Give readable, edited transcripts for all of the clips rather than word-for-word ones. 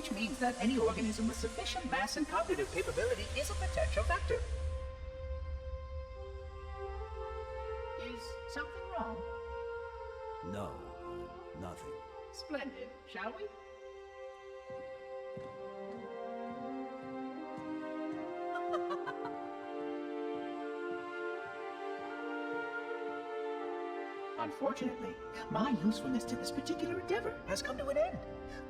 which means that any organism with sufficient mass and cognitive capability is a potential vector. Is something wrong? No, nothing. Splendid, shall we? Unfortunately, my usefulness to this particular endeavor has come to an end.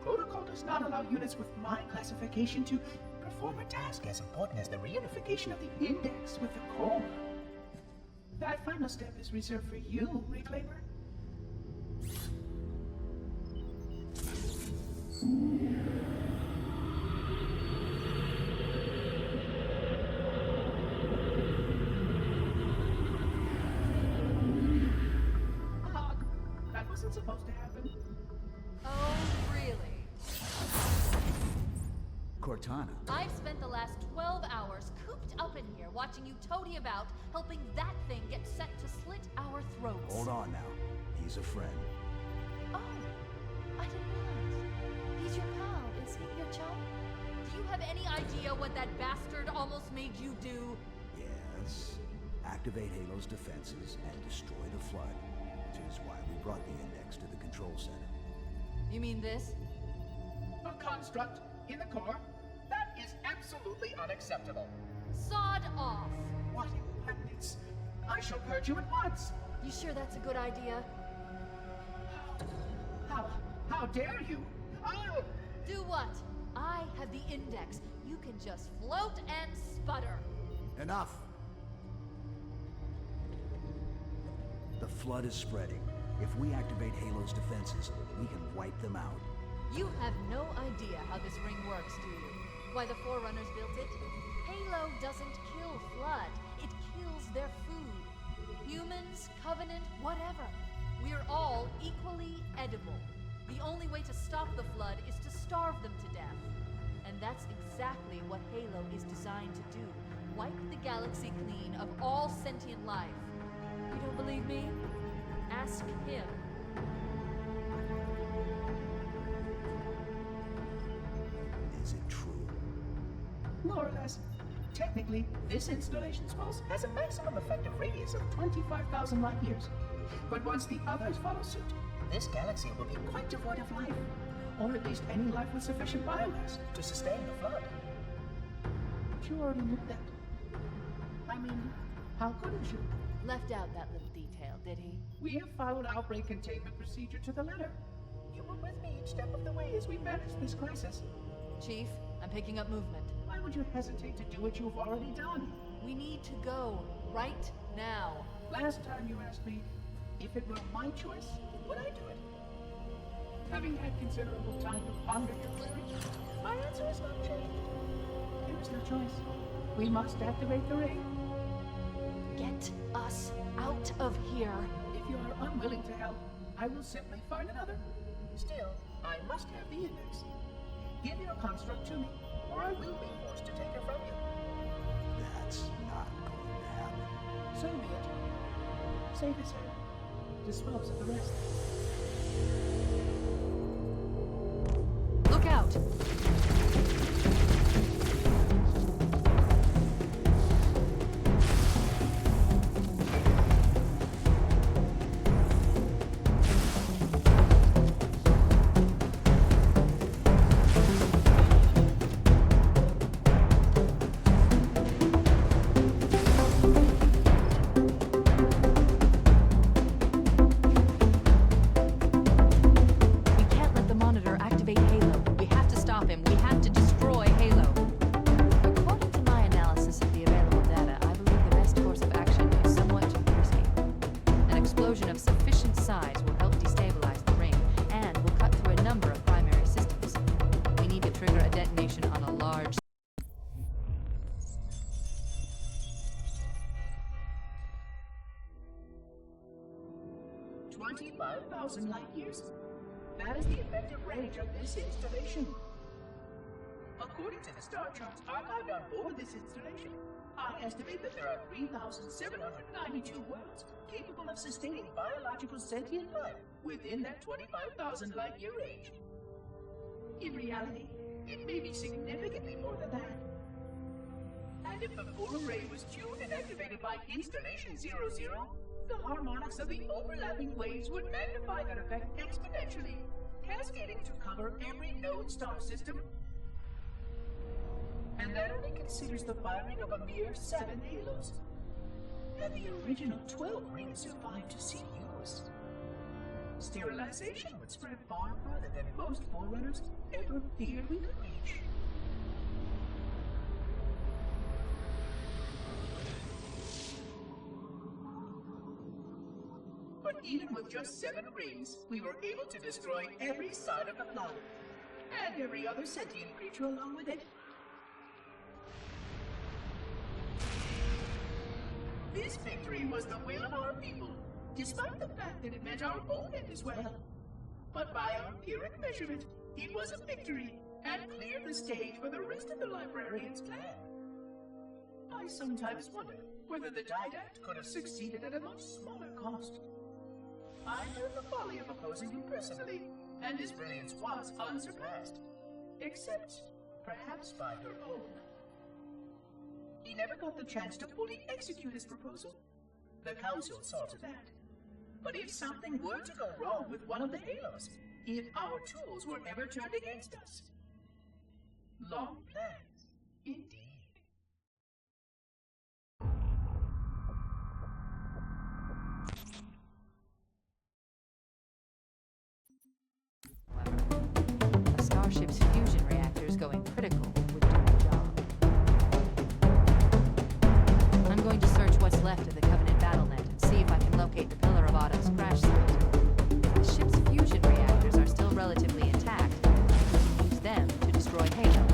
Protocol does not allow units with my classification to perform a task as important as the reunification of the index with the core. That final step is reserved for you, Reclaimer. That wasn't supposed to happen. Oh, really? Cortana. I've spent the last 12 hours cooped up in here watching you toady about, helping that thing get set to slit our throats. Hold on now. He's a friend. Oh, I didn't realize. He's your pal, is he? Your chum? Do you have any idea what that bastard almost made you do? Yes. Activate Halo's defenses and destroy the Flood, which is why we brought the index to the control center. You mean this? A construct in the core? That is absolutely unacceptable. Sod off! What impertinence! I shall purge you at once! You sure that's a good idea? How dare you? Oh! Do what? I have the index. You can just float and sputter. Enough! The Flood is spreading. If we activate Halo's defenses, we can wipe them out. You have no idea how this ring works, do you? Why the Forerunners built it? Halo doesn't kill Flood. It kills their food. Humans, Covenant, whatever. We're all equally edible. The only way to stop the Flood is to starve them to death. And that's exactly what Halo is designed to do. Wipe the galaxy clean of all sentient life. You don't believe me? Ask him. Is it true? More or less. Technically, this installation's pulse has a maximum effective radius of 25,000 light years. But once the others follow suit, this galaxy will be quite devoid of life. Or at least any life with sufficient biomass to sustain the Flood. But you already knew that. I mean, how couldn't you? Left out that little detail, did he? We have followed outbreak containment procedure to the letter. You were with me each step of the way as we managed this crisis. Chief, I'm picking up movement. Why would you hesitate to do what you've already done? We need to go. Right now. Last time you asked me if it were my choice, would I do it? Having had considerable time to ponder your query, my answer has not changed. There is no choice. We must activate the ring. Get us out of here. If you are unwilling to help, I will simply find another. Still, I must have the index. Give your construct to me, or I will be forced to take it from you. That's not going to happen. So be it. Save his head. Dispose of the rest. Look out! Light years. That is the effective range of this installation. According to the star charts archived on board this installation, I estimate that there are 3,792 worlds capable of sustaining biological sentient life within that 25,000 light year range. In reality, It may be significantly more than that. And if the full array was tuned and activated by Installation 00, the harmonics of the overlapping waves would magnify that effect exponentially, cascading to cover every known star system. And that only considers the firing of a mere 7 halos. And the original 12 rings survived to see use. Sterilization would spread far further than most Forerunners ever feared we could reach. But even with just 7 rings, we were able to destroy every side of the flood, and every other sentient creature along with it. This victory was the will of our people, despite the fact that it meant our own end as well. But by our Pyrrhic measurement, it was a victory, and cleared the stage for the rest of the librarian's plan. I sometimes wonder whether the Didact could have succeeded at a much smaller cost. I learned the folly of opposing him personally, and his brilliance was unsurpassed. Except, perhaps by her own. He never got the chance to fully execute his proposal. The Council saw to that. But if something were to go wrong with one of the halos, if our tools were ever turned against us. Long plans, indeed. A starship's fusion reactors going critical would do the job. I'm going to search what's left of the Covenant BattleNet and see if I can locate the Pillar of Autumn's crash site. If the ship's fusion reactors are still relatively intact, I can use them to destroy Halo.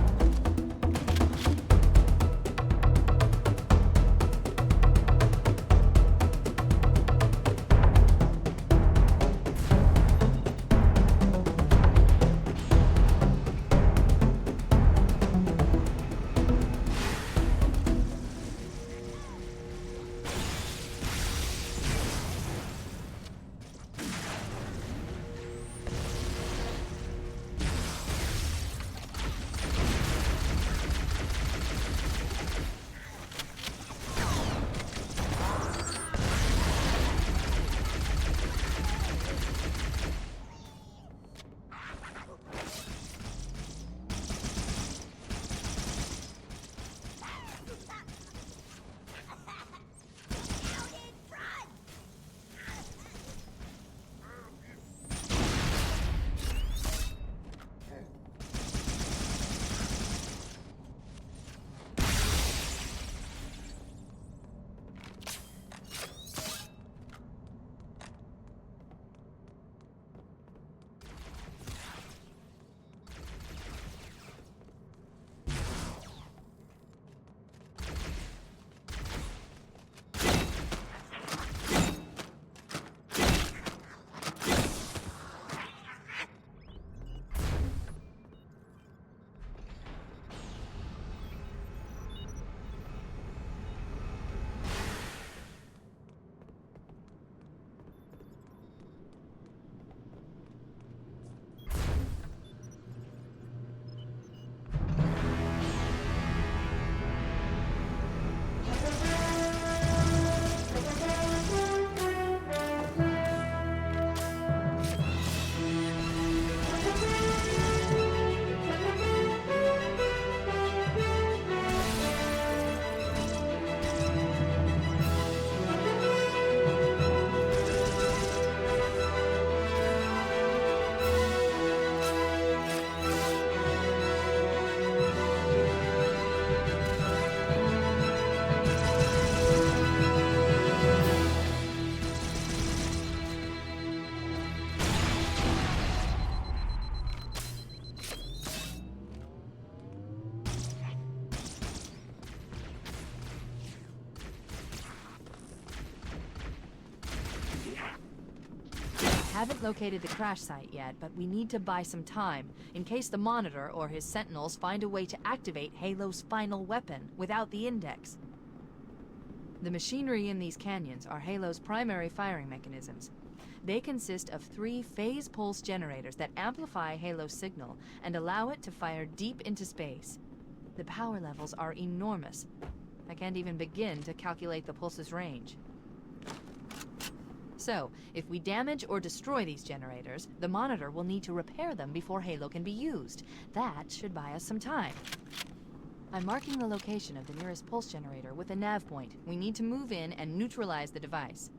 Haven't located the crash site yet, but we need to buy some time, in case the Monitor or his Sentinels find a way to activate Halo's final weapon without the Index. The machinery in these canyons are Halo's primary firing mechanisms. They consist of 3 phase pulse generators that amplify Halo's signal and allow it to fire deep into space. The power levels are enormous. I can't even begin to calculate the pulse's range. So, if we damage or destroy these generators, the Monitor will need to repair them before Halo can be used. That should buy us some time. I'm marking the location of the nearest pulse generator with a nav point. We need to move in and neutralize the device.